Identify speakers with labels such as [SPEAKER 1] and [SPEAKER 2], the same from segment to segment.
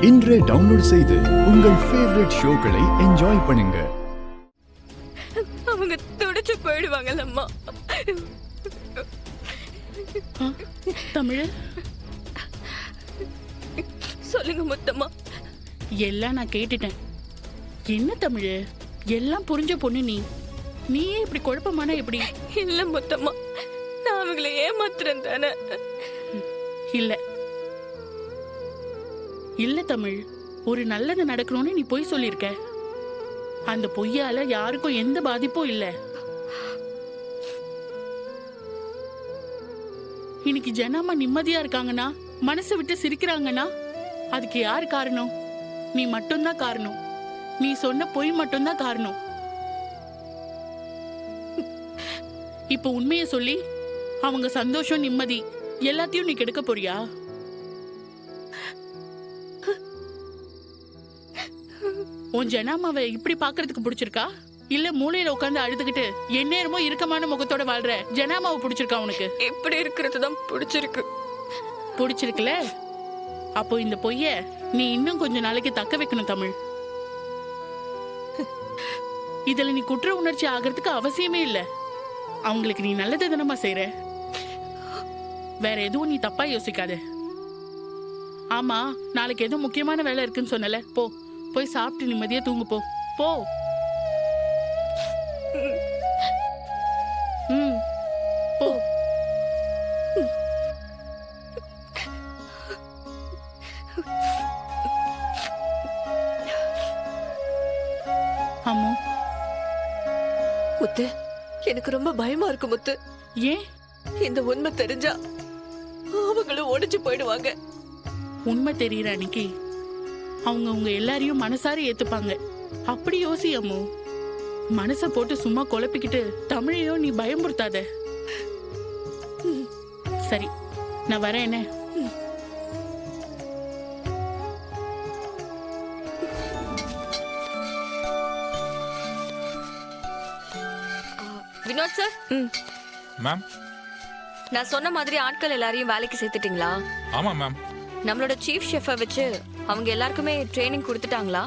[SPEAKER 1] இன்றே டவுன்லோட் செய்து உங்கள் ஃபேவரட் ஷோக்களை என்ஜாய் பண்ணுங்க.
[SPEAKER 2] அவங்க துடிச்சு போயிடுவாங்கல்லம்மா.
[SPEAKER 3] தமிழ்
[SPEAKER 2] சொல்லுங்க முத்தம்மா.
[SPEAKER 3] எல்லாம் நான் கேட்டுட்டேன். என்ன தமிழ், எல்லாம் புரிஞ்ச பொண்ணு நீயே இப்படி குழப்பமான எப்படி?
[SPEAKER 2] இல்ல முத்தம்மா, நான் அவங்களை ஏமாத்துறேன் தானே.
[SPEAKER 3] இல்ல இல்ல தமிழ், ஒரு நல்லது நடக்கணும்னு நீ பொய் சொல்லிருக்க. அந்த பொய்யால யாருக்கும் எந்த பாதிப்பும் இல்ல. இன்னைக்கு ஜனமா நிம்மதியா இருக்காங்கன்னா, மனசை விட்டு சிரிக்கிறாங்கன்னா, அதுக்கு யார் காரணம்? நீ மட்டும்தான் காரணம். நீ சொன்ன பொய் மட்டும்தான் காரணம். இப்ப உண்மைய சொல்லி அவங்க சந்தோஷம் நிம்மதி எல்லாத்தையும் நீ கெடுக்க போறியா? உன் ஜனாமாவை இப்படி பாக்குறதுக்கு பிடிச்சிருக்கா, இல்ல மூலையில உட்கார்ந்து அழுதுகிட்டு எந்நேரமோ இறுக்கமான முகத்தோட வாழ்ற ஜனாமாவை பிடிச்சிருக்கா உனக்கு?
[SPEAKER 2] இப்படி இருக்கிறதுதான் பிடிச்சிருக்கு.
[SPEAKER 3] பிடிச்சிருக்குல, அப்போ இந்த பொய்ய நீ இன்னும் கொஞ்ச நாளைக்கு தக்க வைக்கணும் தமிழ். இதுல நீ குற்ற உணர்ச்சி ஆகிறதுக்கு அவசியமே இல்ல. அவங்களுக்கு நீ நல்லது தானமா செய்யற. வேற எதுவும் நீ தப்பா யோசிக்காத. ஆமா, நாளைக்கு எதுவும் முக்கியமான வேலை இருக்குன்னு சொன்னல, போ போய் சாப்பிட்டு நிம்மதியா தூங்கு. போ போ. போ. அம்மு,
[SPEAKER 2] முத்து, எனக்கு ரொம்ப பயமா இருக்கு முத்து.
[SPEAKER 3] ஏன்?
[SPEAKER 2] இந்த உண்மை தெரிஞ்சா அவங்களும் ஒடிச்சு போயிடுவாங்க.
[SPEAKER 3] உண்மை தெரியற அன்னைக்கு அவங்க உங்க எல்லாரையும் மனசார ஏத்துப்பாங்க. அப்படி யோசி அம்மு. மனச போட்டு சும்மா குழப்பிக்கிட்டு தமிழையும் நீ பயமுறுத்தாத. சரி, நான் வரேன். என்ன?
[SPEAKER 2] வினோத் சார்,
[SPEAKER 4] மேம்,
[SPEAKER 2] நான் சொன்ன மாதிரி ஆட்கள் எல்லாரையும் வேலைக்கு சேர்த்துட்டீங்களா?
[SPEAKER 4] ஆமா மேம்.
[SPEAKER 2] நம்மளோட சீஃப் ஷெஃபை வச்சு அவங்க எல்லாருக்குமே ட்ரைனிங் கொடுத்துட்டாங்களா?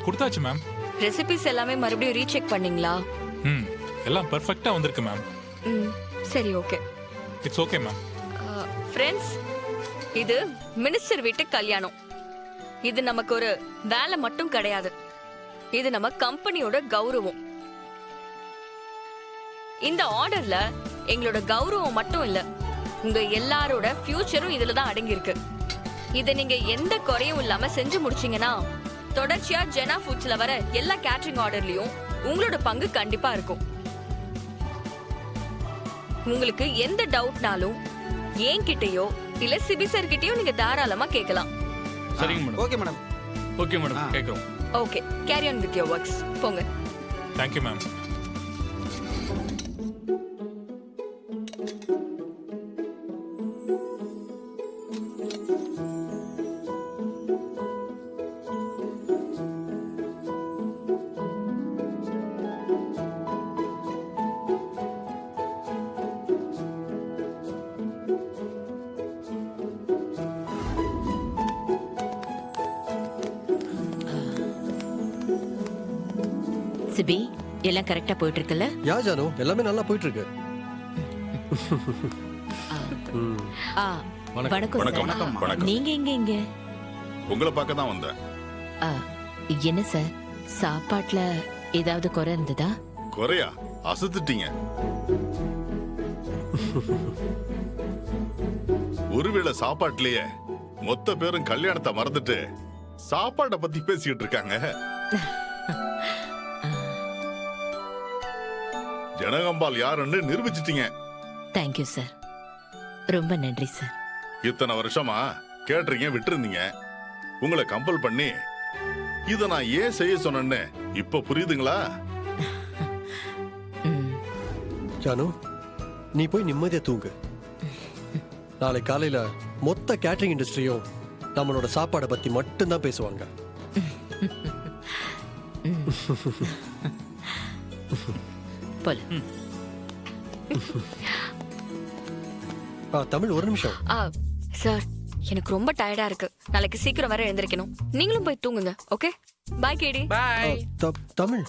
[SPEAKER 4] கொடுத்தாச்சு மேம்.
[SPEAKER 2] ரெசிபிஸ் எல்லாமே மறுபடியும் ரீசெக் பண்ணீங்களா?
[SPEAKER 4] எல்லாம் பெர்ஃபெக்ட்டா வந்திருக்கு மேம்.
[SPEAKER 2] சரி, okay.
[SPEAKER 4] It's okay ma'am.
[SPEAKER 2] Friends, இது மினிஸ்டர் வீட்டு கல்யாணம். இது நமக்கு ஒரு வேலை மட்டும் கிடையாது, இது நம்ம கம்பெனியோட கௌரவம். இந்த ஆர்டர்ல எங்களோட கௌரவம் மட்டும் இல்ல, உங்க எல்லாரோட ஃபியூச்சரும் இதுல தான் அடங்கி இருக்கு. இதை நீங்க எந்த குறையும் இல்லாம செஞ்சு முடிச்சீங்கன்னா, தொடர்ச்சியா ஜெனா ஃபுட்ஸ்ல வர எல்லா கேட்டரிங் ஆர்டர்லயும் உங்களோட பங்கு கண்டிப்பா இருக்கும். உங்களுக்கு எந்த டவுட்னாலும் என்கிட்டயோ இல்ல சிபி சார் கிட்டயோ நீங்க தாராளமா கேட்கலாம்.
[SPEAKER 5] சரிங்க madam.
[SPEAKER 6] Okay madam.
[SPEAKER 5] Okay madam, கேக்குறோம்.
[SPEAKER 2] Okay, carry on with your works. போங்க.
[SPEAKER 4] Thank you ma'am.
[SPEAKER 7] சிபி, எல்லாம் கரெக்டா போயிட்டு இருக்குல்ல?
[SPEAKER 6] யா ஜானு, எல்லாமே நல்லா போயிட்டு இருக்கு.
[SPEAKER 7] வணக்கம்
[SPEAKER 8] வணக்கம்.
[SPEAKER 7] சார். நீங்க எங்க?
[SPEAKER 8] உங்களை பார்க்க தான் வந்தேன்.
[SPEAKER 7] என்ன சார், சாப்பாட்டுல ஏதாவது குறை இருந்ததா?
[SPEAKER 8] குறையா? அசத்துட்டீங்க. ஒருவேளை சாப்பாட்டுலயே மொத்த பேரும் கல்யாணத்தை மறந்துட்டு சாப்பாட்டை பத்தி பேசிக்கிட்டு இருக்காங்க. ஜனகம்பால் யாருன்னு நிரூபிச்சிட்டீங்க.
[SPEAKER 7] தேங்க்யூ சார், ரொம்ப நன்றி சார்.
[SPEAKER 8] இத்தனை வருஷமா கேட்டரிங்க விட்டுருந்தீங்க. உங்களை கம்பல் பண்ணி இத நான் ஏன் செய்ய சொன்னேன்னு இப்ப புரியுதுங்களா?
[SPEAKER 6] ஜானு, நீ போய் நிம்மதியா தூங்கு. நாளை காலையில மொத்த கேட்டரிங் இண்டஸ்ட்ரியும் நம்மளோட சாப்பாடை பத்தி மட்டும்தான் பேசுவாங்க.
[SPEAKER 7] போல.
[SPEAKER 6] தமிழ், ஒரு நிமிஷம்.
[SPEAKER 2] சார், எனக்கு ரொம்ப டயர்டா இருக்கு. நாளைக்கு சீக்கிரம் வர எழுந்திருக்கணும். நீங்களும் போய் தூங்குங்க. ஓகே, பாய் கேடி.
[SPEAKER 3] பாய்.
[SPEAKER 6] தமிழ்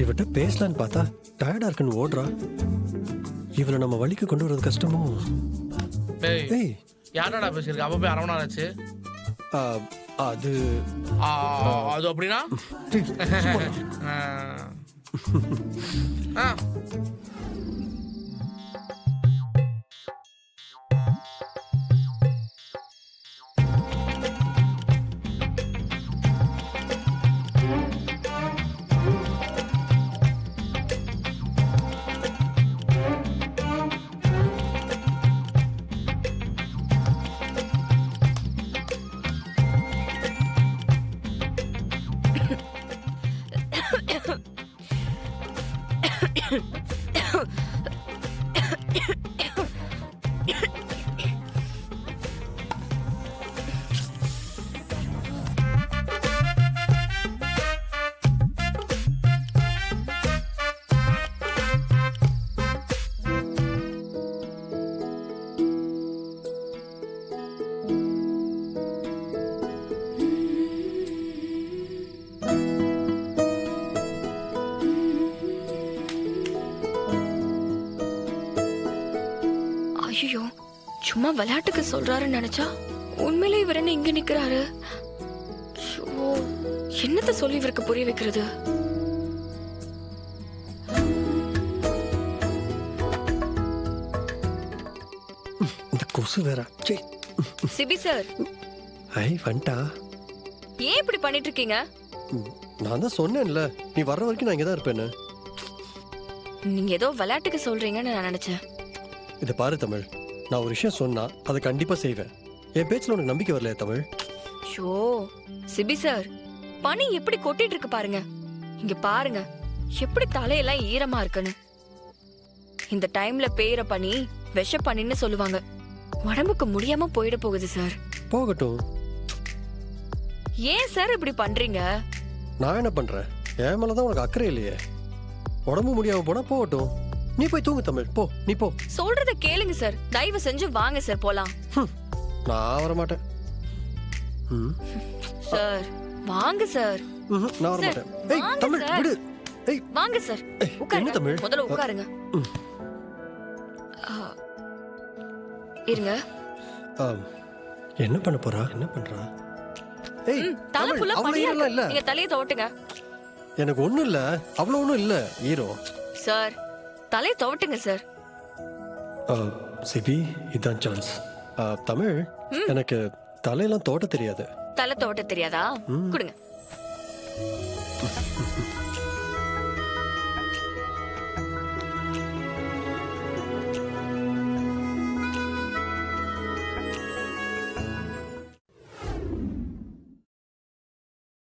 [SPEAKER 6] இவட்ட பேசலான்னு பார்த்தா டயர்டா இருக்குன்னு ஓடுறா. இவளை நம்ம வழிக்கு கொண்டு வரது கஷ்டமோ?
[SPEAKER 9] டேய்
[SPEAKER 6] ஏய்
[SPEAKER 9] யாரடா பேசியிருக்க? அவ போய் 1/2 மணி நேரம் ஆச்சு.
[SPEAKER 6] ஆ, அது
[SPEAKER 9] அது அப்படின்னா
[SPEAKER 6] டேய், சும்மா.
[SPEAKER 9] ஆ.
[SPEAKER 2] ஐயோ, சும்மா விளையாட்டுக்கு சொல்றாருன்னு நினைச்சா உண்மையிலே இவர் என்ன இங்க நிக்கிறாரு? ஐயோ, என்னத்த சொல்லி இவருக்கு புரிய வைக்கிறது?
[SPEAKER 6] இந்த கொசு வேற. சே
[SPEAKER 2] சிபி சார்,
[SPEAKER 6] ஐ வந்துட்டா.
[SPEAKER 2] ஏன் இப்படி பண்ணிட்டு இருக்கீங்க?
[SPEAKER 6] நான் தான் சொன்னேன்ல, நீ வர்ற வரைக்கும் நான் இங்கே தான் இருப்பேன்னு.
[SPEAKER 2] நீங்க ஏதோ விளையாட்டுக்கு சொல்றீங்கன்னு நான் நினைச்சேன்.
[SPEAKER 6] இதை பாரு தமிழ், நான் ஒரு விஷயம் சொன்னா அதை கண்டிப்பா செய்வேன். என் பேச்சுல உனக்கு நம்பிக்கை வரலையா தமிழ்?
[SPEAKER 2] ஷோ, சிபி சார், பனி எப்படி கொட்டிட்டு இருக்கு பாருங்க. இங்க பாருங்க, எப்படி தலையெல்லாம் ஈரமா இருக்குன்னு. இந்த டைம்ல பெய்யற பனி விஷ பனின்னு சொல்லுவாங்க. உடம்புக்கு முடியாம போயிட போகுது சார்.
[SPEAKER 6] போகட்டும்.
[SPEAKER 2] ஏன் சார் இப்படி பண்றீங்க?
[SPEAKER 6] நான் என்ன பண்றேன்? என் மேலதான் உனக்கு அக்கறை இல்லையே. உடம்பு முடியாம போனா போகட்டும். நீ போய் தூங்கு தமிழ், போ நீ போ.
[SPEAKER 2] சொல்றத கேளுங்க சார், தயவு செஞ்சு வாங்க சார் போலாம்.
[SPEAKER 6] நான் வர மாட்டேன்.
[SPEAKER 2] சார் வாங்க சார்.
[SPEAKER 6] நான் வர
[SPEAKER 2] சார்,
[SPEAKER 6] மாட்டேன். ஏய்
[SPEAKER 2] வாங்க
[SPEAKER 6] தமிழ்
[SPEAKER 2] சார்.
[SPEAKER 6] விடு. ஏய்
[SPEAKER 2] வாங்க சார்,
[SPEAKER 6] ஏய், என்ன
[SPEAKER 2] உட்காருங்க.
[SPEAKER 6] தமிழ்?
[SPEAKER 2] முதல்ல உட்காருங்க. ஆ, இருங்க.
[SPEAKER 6] ஆம். என்ன பண்ண போறா? என்ன பண்றா? ஏய்
[SPEAKER 2] தலை
[SPEAKER 6] தமிழ்,
[SPEAKER 2] ஃபுல்லா
[SPEAKER 6] அவ்வளவு
[SPEAKER 2] பனியா
[SPEAKER 6] ஈரம்லாம் இல்ல.
[SPEAKER 2] இருக்கு. நீங்க தலையை துவட்டுங்க.
[SPEAKER 6] எனக்கு ஒண்ணும் இல்ல, அவ்வளவு ஒண்ணும் இல்ல ஈரம்.
[SPEAKER 2] சார், தலையை துவட்டுங்க சார்.
[SPEAKER 6] சிபி, இதான் சான்ஸ். தமிழ், எனக்கு தலையெல்லாம் தோட்ட தெரியாது.
[SPEAKER 2] தலை துவட்ட தெரியாதா? கொடுங்க.